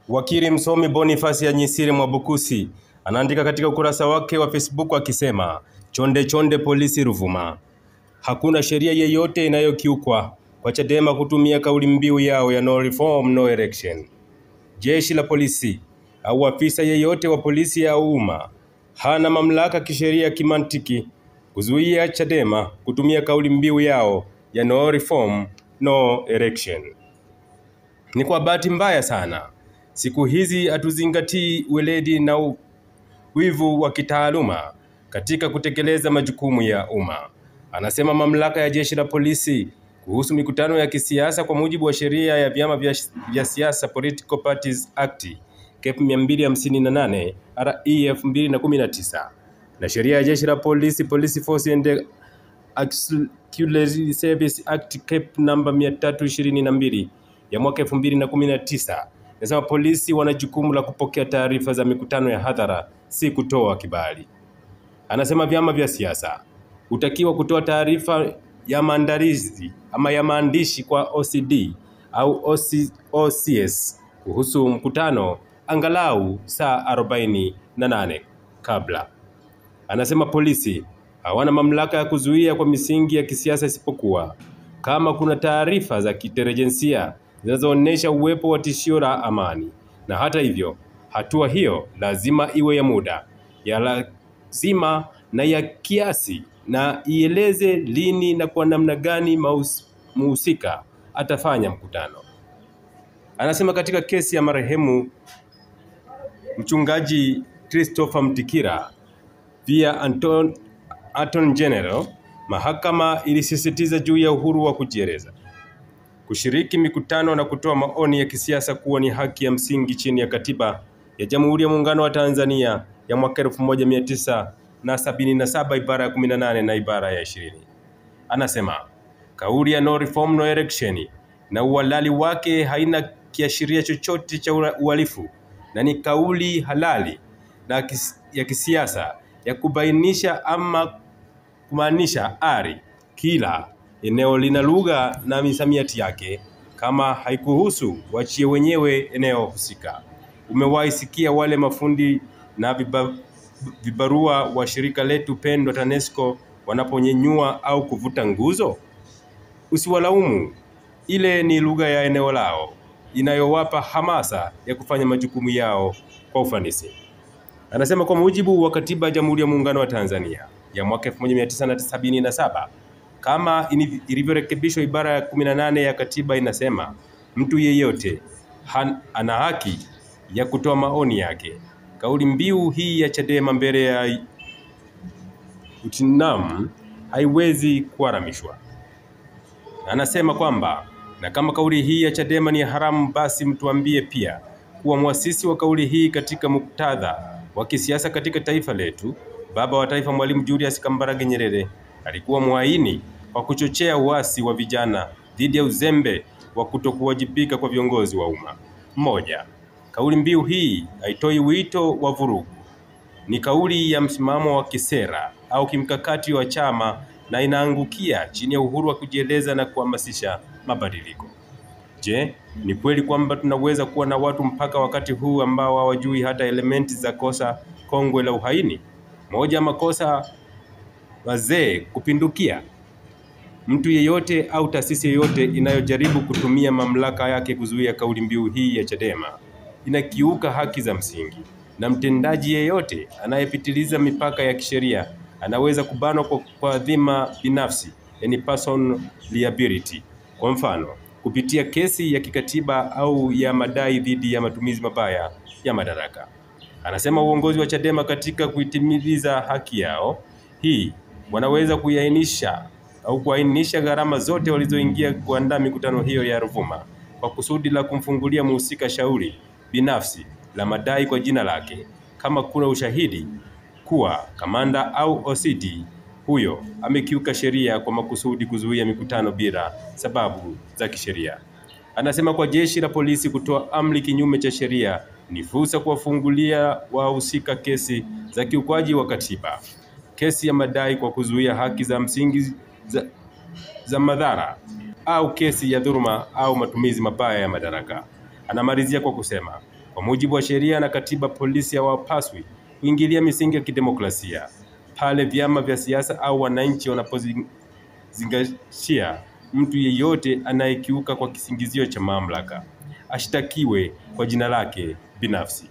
Wakili msomi Boniface Anyisire Mwabukusi anaandika katika ukurasa wake wa Facebook akisema, chonde chonde polisi Ruvuma. Hakuna sheria yeyote inayokiukwa kwa Chadema kutumia kauli mbiu yao ya no reform no election. Jeshi la polisi au afisa yeyote wa polisi ya umma hana mamlaka kisheria kimantiki kuzuia Chadema kutumia kauli mbiu yao ya no reform no election. Ni kwa bahati mbaya sana siku hizi hatuzingatii weledi na wivu wa kitaaluma katika kutekeleza majukumu ya umma. Anasema mamlaka ya jeshi la polisi kuhusu mikutano ya kisiasa kwa mujibu wa sheria ya vyama vya siasa Political Parties Act KEP 258 RE 2019 na sheria ya jeshi la polisi Police Force and Auxiliary Service Act KEP namba 322 ya mwaka 2019. Nasema polisi wana jukumu la kupokea taarifa za mikutano ya hadhara, si kutoa kibali. Anasema vyama vya siasa hutakiwa kutoa taarifa ya maandalizi ama ya maandishi kwa OCD au OCS kuhusu mkutano angalau saa 48 kabla. Anasema polisi hawana mamlaka ya kuzuia kwa misingi ya kisiasa isipokuwa kama kuna taarifa za kitelejensia zinazoonyesha uwepo wa tishio la amani. Na hata hivyo, hatua hiyo lazima iwe ya muda, ya lazima na ya kiasi, na ieleze lini na kwa namna gani muhusika atafanya mkutano. Anasema katika kesi ya marehemu mchungaji Christopher Mtikira via Attorney General, mahakama ilisisitiza juu ya uhuru wa kujieleza, kushiriki mikutano na kutoa maoni ya kisiasa kuwa ni haki ya msingi chini ya katiba ya Jamhuri ya Muungano wa Tanzania ya mwaka 1977 ibara ya 18 na ibara ya 20. Anasema kauli ya no reform no election na uhalali wake haina kiashiria chochote cha uhalifu na ni kauli halali na ya kisiasa ya kubainisha ama kumaanisha ari. Kila eneo lina lugha na misamiati yake. Kama haikuhusu, wachie wenyewe eneo husika. Umewahi sikia wale mafundi na vibarua wa shirika letu pendwa TANESCO wanaponyenyua au kuvuta nguzo? Usiwalaumu, ile ni lugha ya eneo lao inayowapa hamasa ya kufanya majukumu yao kwa ufanisi. Anasema kwa mujibu wa katiba ya Jamhuri ya Muungano wa Tanzania ya mwaka 1977 kama ilivyorekebishwa ibara ya 18 ya katiba inasema mtu yeyote ana haki ya kutoa maoni yake. Kauli mbiu hii ya Chadema mbele ya utinam haiwezi kuharamishwa. Anasema kwamba na kama kauli hii ya Chadema ni haramu, basi mtuambie pia kuwa muasisi wa kauli hii katika muktadha wa kisiasa katika taifa letu, baba wa taifa Mwalimu Julius Kambarage Nyerere alikuwa muhaini kwa kuchochea uasi wa vijana dhidi ya uzembe wa kutokuwajibika kwa viongozi wa umma. Moja, kauli mbiu hii haitoi wito wa vurugu. Ni kauli ya msimamo wa kisera au kimkakati wa chama na inaangukia chini ya uhuru wa kujieleza na kuhamasisha mabadiliko. Je, ni kweli kwamba tunaweza kuwa na watu mpaka wakati huu ambao hawajui hata elementi za kosa kongwe la uhaini? Moja, makosa wazee kupindukia. Mtu yeyote au taasisi yeyote inayojaribu kutumia mamlaka yake kuzuia kauli mbiu hii ya Chadema inakiuka haki za msingi, na mtendaji yeyote anayepitiliza mipaka ya kisheria anaweza kubanwa kwa dhima binafsi, yani person liability. Kwa mfano, kupitia kesi ya kikatiba au ya madai dhidi ya matumizi mabaya ya madaraka. Anasema uongozi wa Chadema katika kuitimiliza haki yao hii wanaweza kuainisha gharama zote walizoingia kuandaa mikutano hiyo ya Ruvuma kwa kusudi la kumfungulia muhusika shauri binafsi la madai kwa jina lake, kama kuna ushahidi kuwa kamanda au OCD huyo amekiuka sheria kwa makusudi kuzuia mikutano bila sababu za kisheria. Anasema kwa jeshi la polisi kutoa amri kinyume cha sheria ni fursa kuwafungulia wahusika kesi za kiukwaji wa katiba, kesi ya madai kwa kuzuia haki za msingi za madhara, au kesi ya dhuluma au matumizi mabaya ya madaraka. Anamalizia kwa kusema Kwa mujibu wa sheria na katiba, polisi hawapaswi kuingilia misingi ya kidemokrasia. Pale vyama vya siasa au wananchi wanapozingatia mtu yeyote anayekiuka kwa kisingizio cha mamlaka, ashtakiwe kwa jina lake binafsi.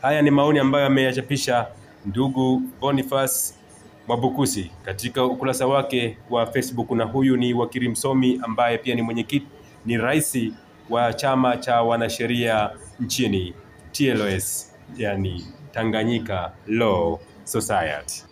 Haya ni maoni ambayo ameyachapisha ndugu Boniface Mwabukusi katika ukurasa wake wa Facebook, na huyu ni wakili msomi ambaye pia ni mwenyekiti, ni rais wa chama cha wanasheria nchini TLS, yani Tanganyika Law Society.